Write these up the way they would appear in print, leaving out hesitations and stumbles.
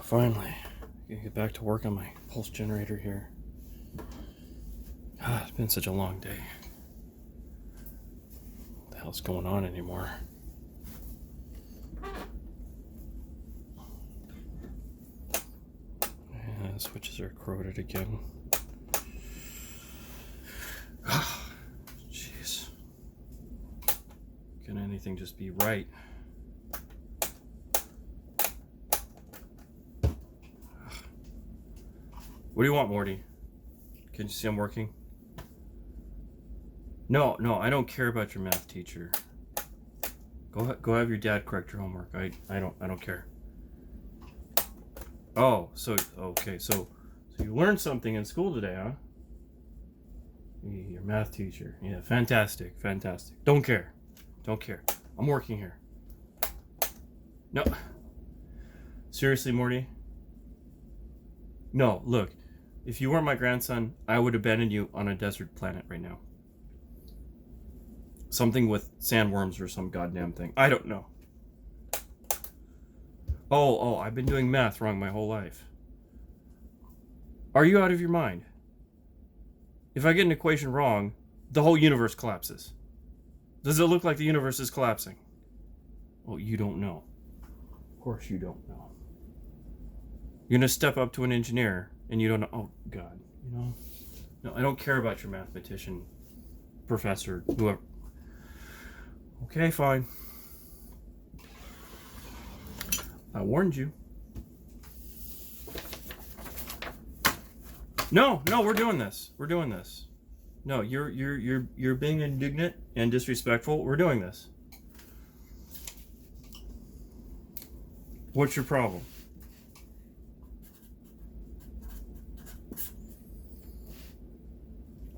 Finally. Gonna get back to work on my pulse generator here. It's been such a long day. What the hell's going on anymore? Yeah, switches are corroded again. Jeez. Can anything just be right? What do you want, Morty? Can you see I'm working? No, I don't care about your math teacher. Go have your dad correct your homework. I don't care. Oh, so okay, so you learned something in school today, huh? Your math teacher. Yeah, fantastic. Don't care. I'm working here. No. Seriously, Morty? No, look. If you weren't my grandson, I would abandon you on a desert planet right now. Something with sandworms or some goddamn thing. I don't know. Oh, I've been doing math wrong my whole life. Are you out of your mind? If I get an equation wrong, the whole universe collapses. Does it look like the universe is collapsing? Well, you don't know. Of course you don't know. You're gonna step up to an engineer and you don't know. Oh, God. You know? No, I don't care about your mathematician, professor, whoever. Okay, fine. I warned you. No, we're doing this. No, you're being indignant and disrespectful. We're doing this. What's your problem?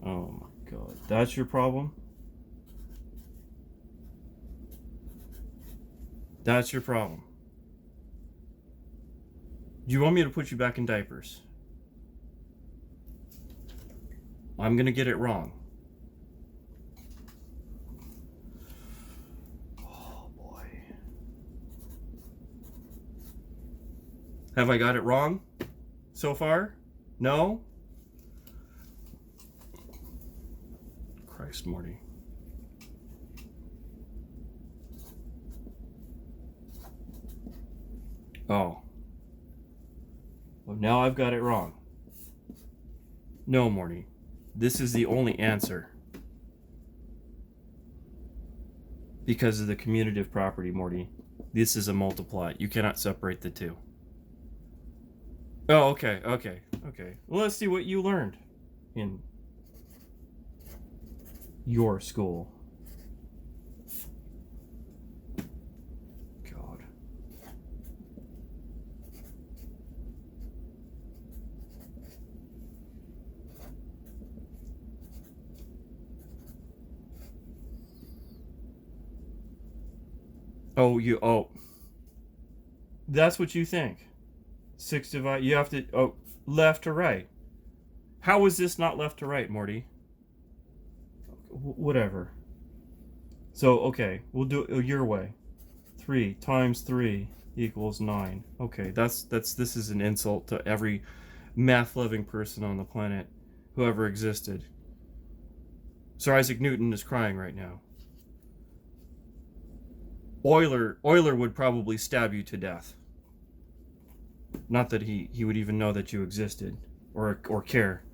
Oh my God, that's your problem? That's your problem. Do you want me to put you back in diapers? I'm gonna get it wrong. Oh boy. Have I got it wrong so far? No? Christ, Morty. Oh. Well, now I've got it wrong. No, Morty. This is the only answer. Because of the commutative property, Morty. This is a multiply. You cannot separate the two. Oh, okay. Well, let's see what you learned in your school. God. Oh. That's what you think. 6 divide, you have to, left to right. How is this not left to right, Morty? Whatever. So, okay, we'll do it your way. 3 times 3 equals 9. Okay, this is an insult to every math-loving person on the planet who ever existed. Sir Isaac Newton is crying right now. Euler would probably stab you to death. Not that he would even know that you existed or care.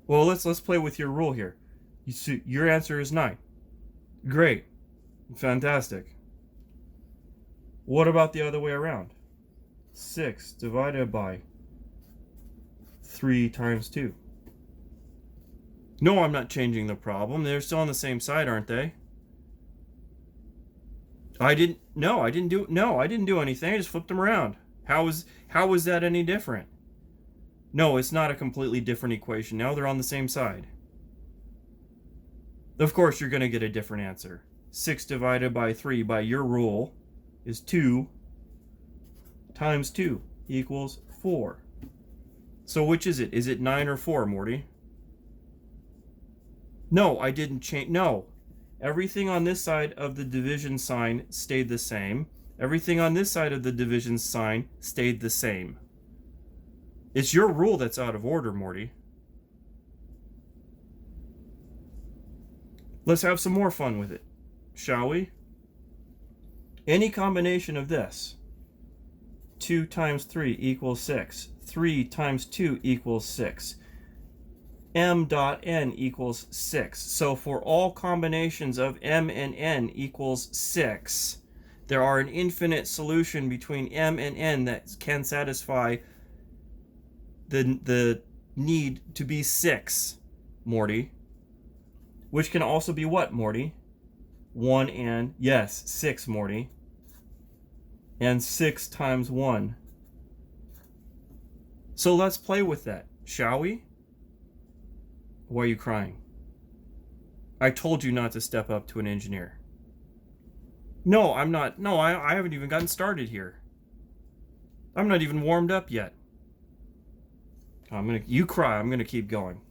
Well, let's play with your rule here. Your answer is 9. Great. Fantastic. What about the other way around? 6 divided by 3 times 2. No, I'm not changing the problem. They're still on the same side, aren't they? I didn't do anything. I just flipped them around. How is that any different? No, it's not a completely different equation. Now they're on the same side. Of course, you're going to get a different answer. 6 divided by 3 by your rule is 2 times 2 equals 4. So which is it? Is it 9 or 4, Morty? No, I didn't change. No. Everything on this side of the division sign stayed the same. Everything on this side of the division sign stayed the same. It's your rule that's out of order, Morty. Let's have some more fun with it, shall we? Any combination of this. 2 times 3 equals 6. 3 times 2 equals 6. M dot n equals 6. So for all combinations of m and n equals 6, there are an infinite solution between m and n that can satisfy the need to be 6, Morty. Which can also be what, Morty? 1 and, yes, 6, Morty. And 6 times 1. So let's play with that, shall we? Why are you crying? I told you not to step up to an engineer. No, I'm not. No, I haven't even gotten started here. I'm not even warmed up yet. You cry, I'm gonna keep going.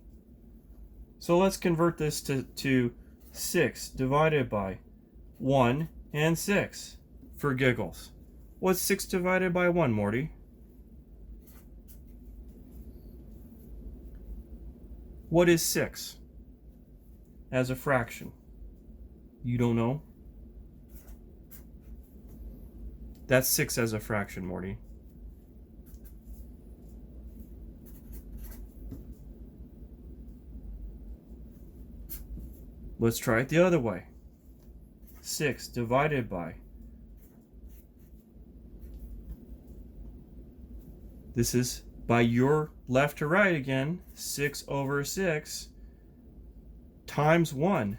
So let's convert this to 6 divided by 1 and 6 for giggles. What's 6 divided by 1, Morty? What is 6 as a fraction? You don't know? That's 6 as a fraction, Morty. Let's try it the other way. 6 divided by. This is by your left to right again. 6 over 6 times 1.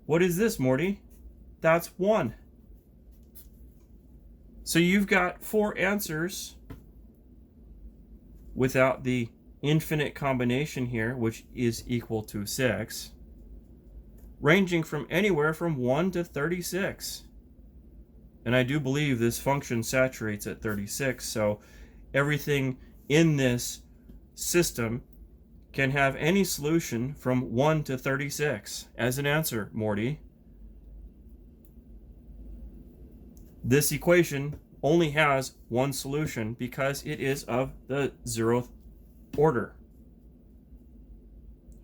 What is this, Morty? That's 1. So you've got 4 answers without the infinite combination here, which is equal to 6. Ranging from anywhere from 1 to 36. And I do believe this function saturates at 36, so everything in this system can have any solution from 1 to 36 as an answer, Morty. This equation only has one solution because it is of the 0th order.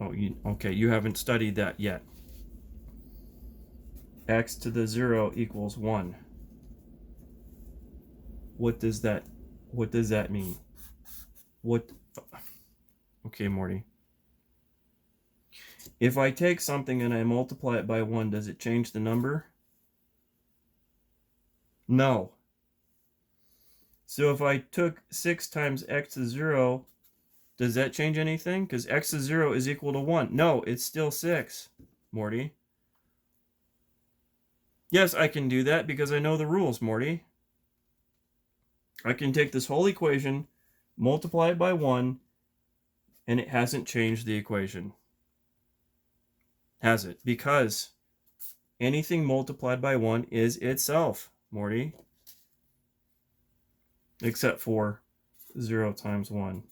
Oh, okay, you haven't studied that yet. X to the 0 equals 1. What does that mean? Okay, Morty. If I take something and I multiply it by 1, does it change the number? No. So if I took 6 times x to 0, does that change anything? Because x to 0 is equal to 1. No, it's still 6, Morty. Yes, I can do that because I know the rules, Morty. I can take this whole equation, multiply it by 1, and it hasn't changed the equation. Has it? Because anything multiplied by 1 is itself, Morty. Except for 0 times 1.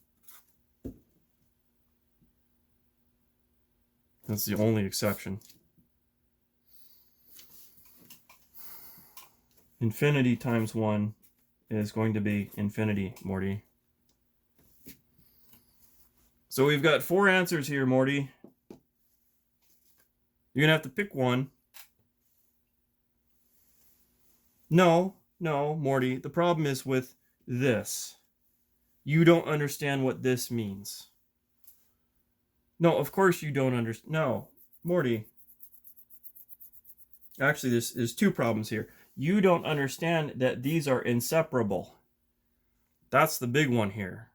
That's the only exception. Infinity times 1 is going to be infinity, Morty. So we've got 4 answers here, Morty. You're going to have to pick one. No, Morty. The problem is with this. You don't understand what this means. No, of course you don't understand. No, Morty. Actually, there's 2 problems here. You don't understand that these are inseparable. That's the big one here.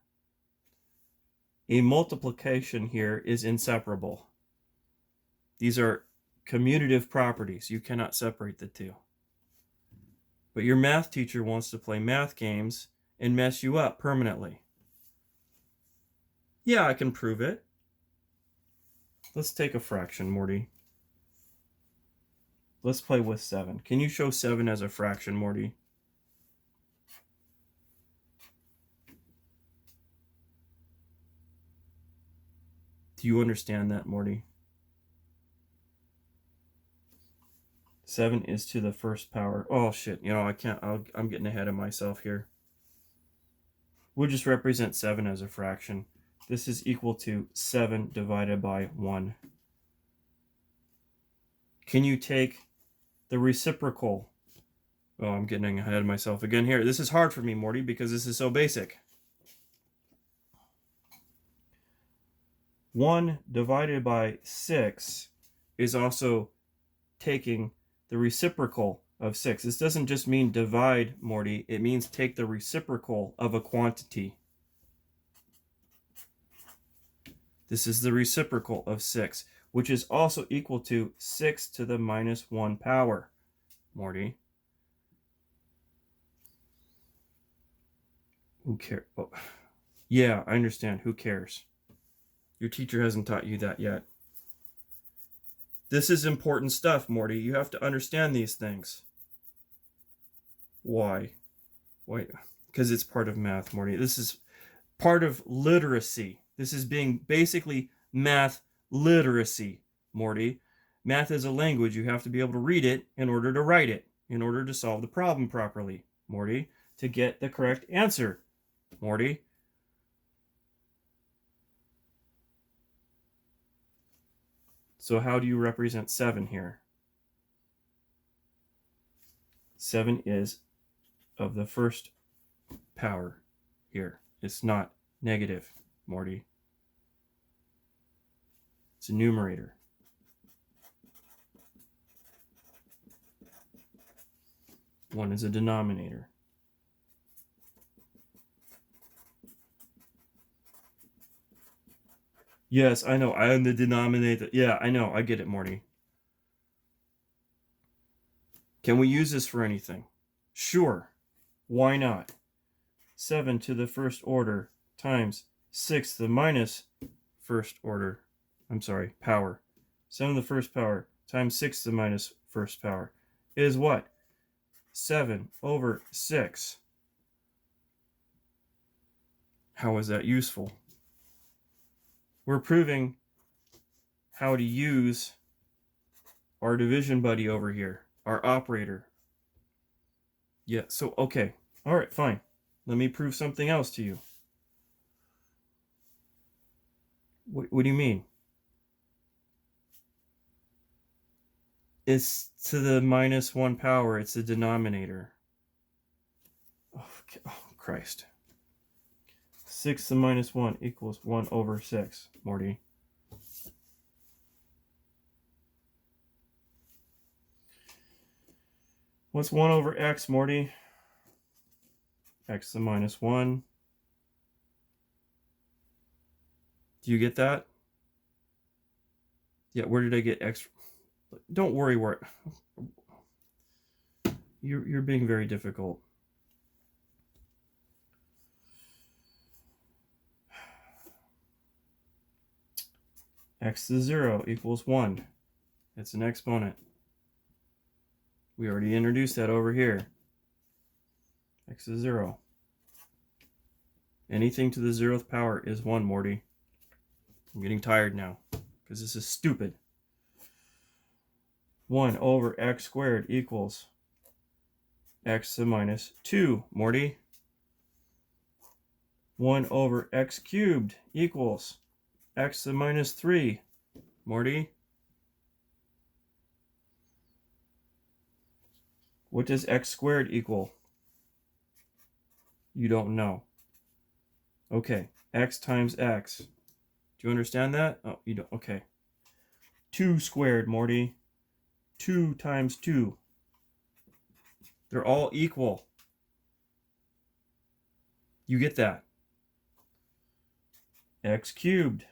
A multiplication here is inseparable. These are commutative properties. You cannot separate the 2. But your math teacher wants to play math games and mess you up permanently. Yeah, I can prove it. Let's take a fraction, Morty. Let's play with 7. Can you show 7 as a fraction, Morty? Do you understand that, Morty? 7 is to the first power. Oh, shit. You know, I can't. I'm getting ahead of myself here. We'll just represent 7 as a fraction. This is equal to 7 divided by 1. Can you take the reciprocal? Oh, I'm getting ahead of myself again here. This is hard for me, Morty, because this is so basic. 1 divided by 6 is also taking the reciprocal of 6. This doesn't just mean divide, Morty. It means take the reciprocal of a quantity. This is the reciprocal of 6, which is also equal to 6 to the minus 1 power, Morty. Who cares? Oh, yeah, I understand. Who cares? Your teacher hasn't taught you that yet. This is important stuff, Morty. You have to understand these things. Why? Why? Because it's part of math, Morty. This is part of literacy. This is being basically math literacy, Morty. Math is a language. You have to be able to read it in order to write it, in order to solve the problem properly, Morty, to get the correct answer, Morty. So how do you represent 7 here? 7 is of the first power here. It's not negative, Morty. It's a numerator. One is a denominator. Yes, I know. I am the denominator. Yeah, I know. I get it, Morty. Can we use this for anything? Sure. Why not? 7 to the first order times 6 to the minus first order. I'm sorry, power. 7 to the first power times 6 to the minus first power is what? 7 over 6. How is that useful? We're proving how to use our division buddy over here, our operator. Yeah, so, okay. All right, fine. Let me prove something else to you. What do you mean? It's to the minus 1 power. It's the denominator. Oh, Christ. 6 to the minus 1 equals 1 over 6, Morty. What's 1 over x, Morty? X to the minus 1. Do you get that? Yeah, where did I get x? Don't worry, where you're being very difficult. X to the 0 equals 1. It's an exponent. We already introduced that over here. X to the 0. Anything to the 0th power is 1, Morty. I'm getting tired now because this is stupid. 1 over x squared equals x to the minus 2, Morty. 1 over x cubed equals x to the minus 3, Morty. What does x squared equal? You don't know. Okay, x times x. Do you understand that? Oh, you don't. Okay. 2 squared, Morty. 2 times 2. They're all equal. You get that? X cubed.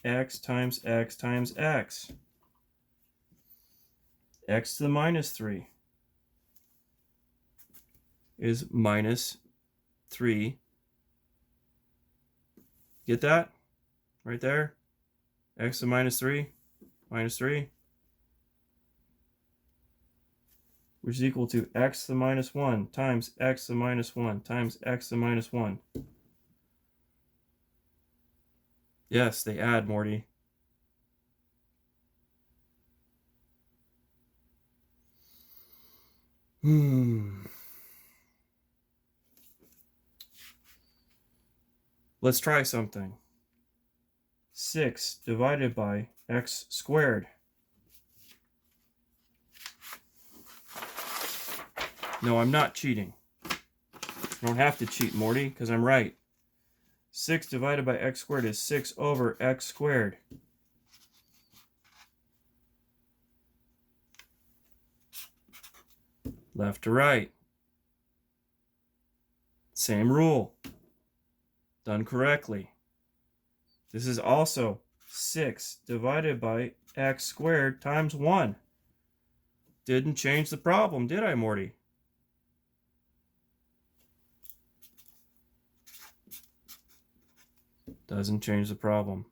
X times x times x. X to the minus 3 is minus 3. Get that? Right there? X to the minus 3. Minus 3. Which is equal to x to the minus 1 times x to the minus 1 times x to the minus 1. Yes, they add, Morty. Let's try something. 6 divided by x squared. No, I'm not cheating. I don't have to cheat, Morty, because I'm right. 6 divided by x squared is 6 over x squared. Left to right. Same rule. Done correctly. This is also 6 divided by x squared times 1. Didn't change the problem, did I, Morty? Doesn't change the problem.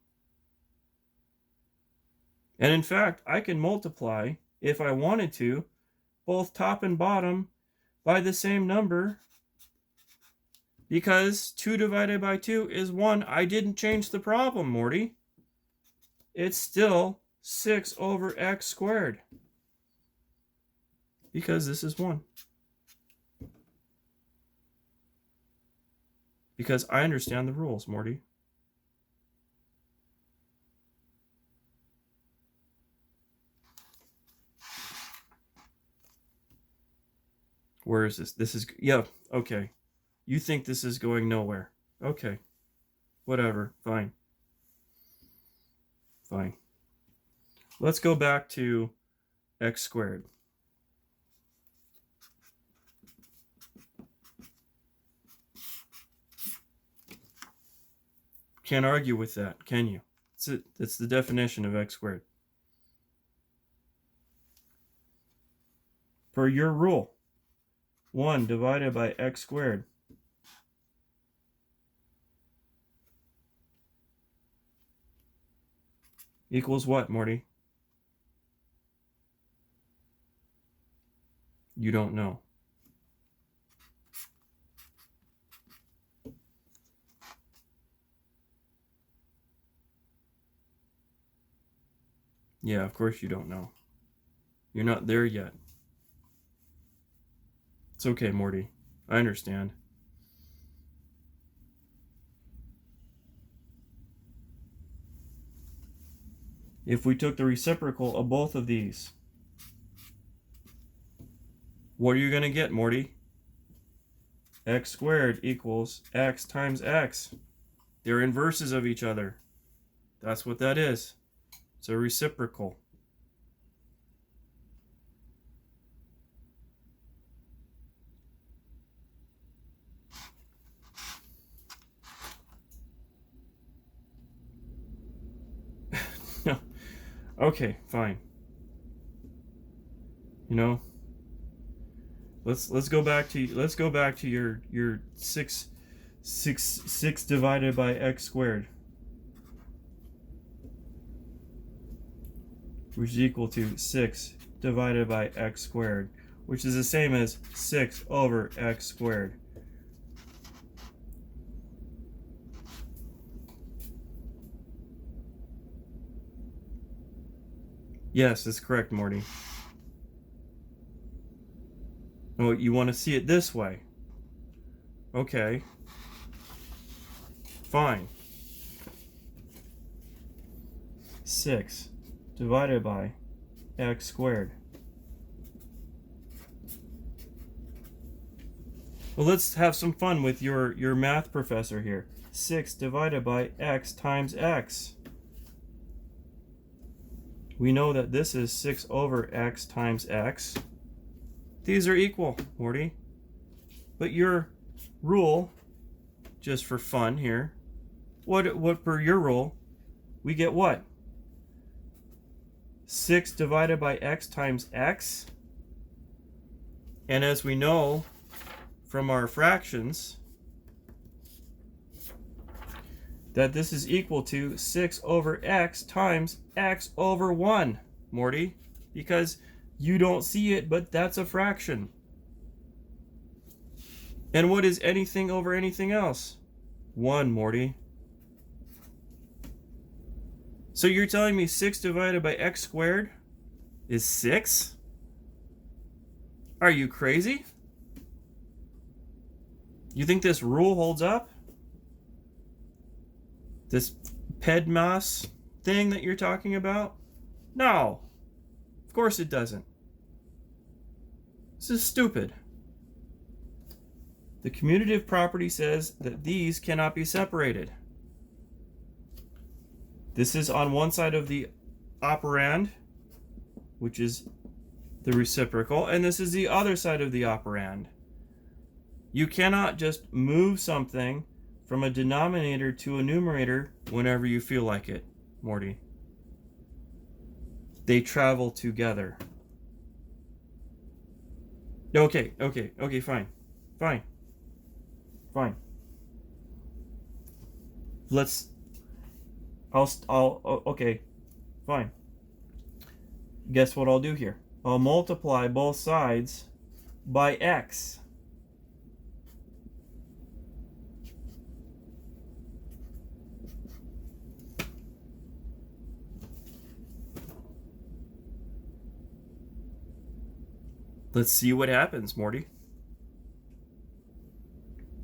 And in fact, I can multiply, if I wanted to, both top and bottom by the same number, because 2 divided by 2 is 1. I didn't change the problem, Morty. It's still 6 over x squared, because this is 1. Because I understand the rules, Morty. Where is this? This is, yeah, okay. You think this is going nowhere. Okay. Whatever. Fine. Fine. Let's go back to x squared. Can't argue with that, can you? It's the definition of x squared. Per your rule, 1 divided by x squared equals what, Morty? You don't know. Yeah, of course you don't know. You're not there yet. It's okay, Morty. I understand. If we took the reciprocal of both of these, what are you going to get, Morty? X squared equals x times x. They're inverses of each other. That's what that is. It's a reciprocal. No. Okay, fine. You know, let's go back to your 6 divided by x squared, which is equal to 6 divided by x squared, which is the same as 6 over x squared. Yes, that's correct, Morty. Oh, you want to see it this way? Okay. Fine. 6 divided by x squared. Well, let's have some fun with your math professor here. 6 divided by x times x. We know that this is 6 over x times x. These are equal, Morty. But your rule, just for fun here, what per your rule, we get what? 6 divided by x times x. And as we know from our fractions, that this is equal to 6 over x times x over 1, Morty, because you don't see it, but that's a fraction. And what is anything over anything else? 1, Morty. So you're telling me 6 divided by x squared is 6? Are you crazy? You think this rule holds up? This PEDMAS thing that you're talking about? No. Of course it doesn't. This is stupid. The commutative property says that these cannot be separated. This is on one side of the operand, which is the reciprocal, and this is the other side of the operand. You cannot just move something from a denominator to a numerator whenever you feel like it, Morty. They travel together. Okay, fine. Okay, fine. Guess what I'll do here? I'll multiply both sides by x. Let's see what happens, Morty.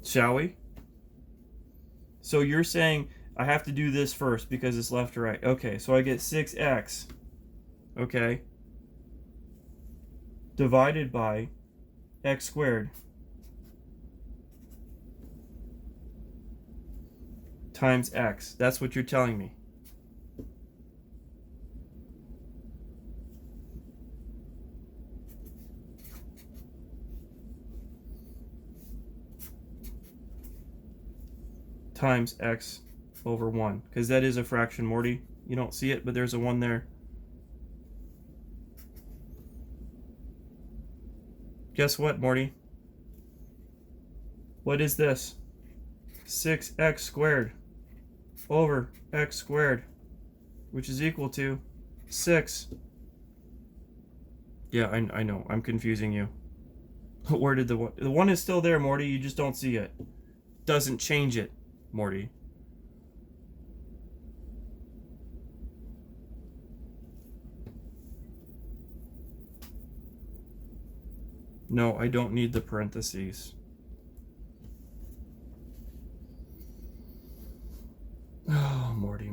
Shall we? So you're saying I have to do this first because it's left to right. Okay, so I get 6x. Okay. Divided by x squared times x. That's what you're telling me. Times x over 1, because that is a fraction, Morty. You don't see it, but there's a 1 there. Guess what, Morty? What is this? 6x squared over x squared, which is equal to 6. Yeah, I know. I'm confusing you. Where did the 1? The 1 is still there, Morty. You just don't see it. Doesn't change it, Morty. No, I don't need the parentheses. Oh, Morty.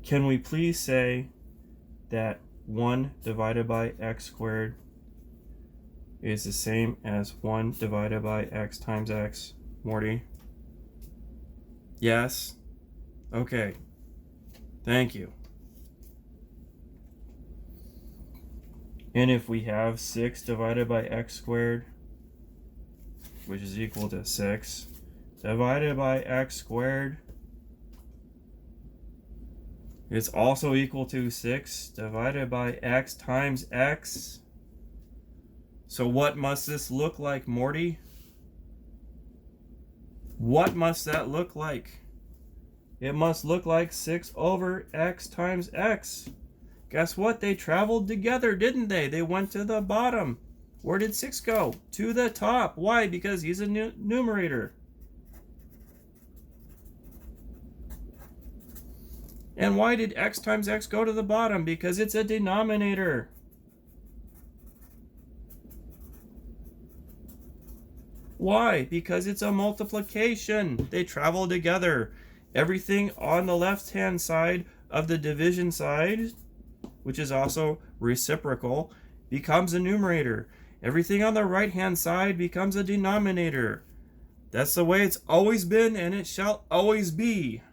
Can we please say that 1 divided by x squared is the same as 1 divided by x times x, Morty? Yes? Okay. Thank you. And if we have 6 divided by x squared, which is equal to 6, divided by x squared, it's also equal to 6 divided by x times x. So what must this look like, Morty? What must that look like? It must look like 6 over x times x. Guess what? They traveled together, didn't they? They went to the bottom. Where did 6 go? To the top. Why? Because he's a numerator. And why did x times x go to the bottom? Because it's a denominator. Why? Because it's a multiplication. They travel together. Everything on the left-hand side of the division side, which is also reciprocal, becomes a numerator. Everything on the right-hand side becomes a denominator. That's the way it's always been, and it shall always be.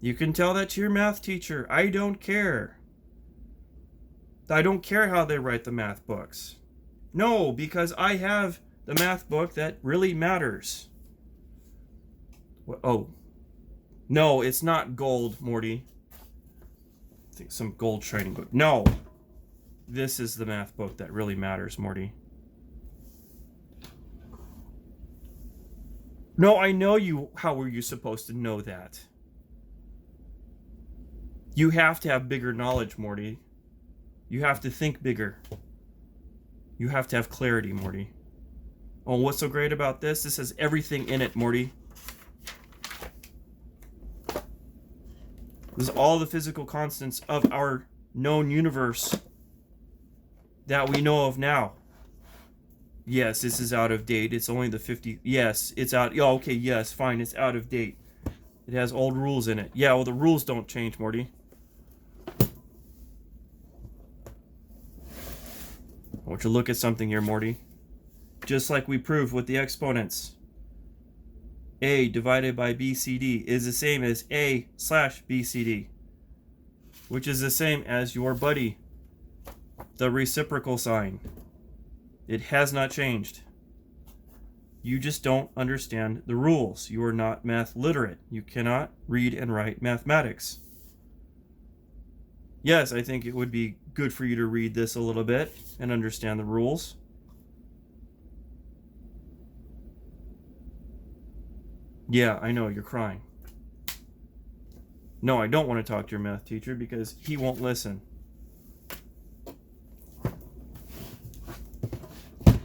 You can tell that to your math teacher. I don't care. I don't care how they write the math books. No, because I have the math book that really matters. Oh. No, it's not gold, Morty. I think some gold training book. No. This is the math book that really matters, Morty. No, I know you. How were you supposed to know that? You have to have bigger knowledge, Morty. You have to think bigger. You have to have clarity, Morty. Oh, what's so great about this? This has everything in it, Morty. This is all the physical constants of our known universe that we know of now. Yes, this is out of date. It's only the 50. Yes, it's out. Oh, okay, yes, fine. It's out of date. It has old rules in it. Yeah, well, the rules don't change, Morty. I want you to look at something here, Morty. Just like we proved with the exponents. A divided by BCD is the same as A slash BCD, which is the same as your buddy, the reciprocal sign. It has not changed. You just don't understand the rules. You are not math literate. You cannot read and write mathematics. Yes, I think it would be good for you to read this a little bit and understand the rules. Yeah, I know, you're crying. No, I don't want to talk to your math teacher because he won't listen.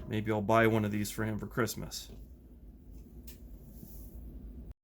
Maybe I'll buy one of these for him for Christmas.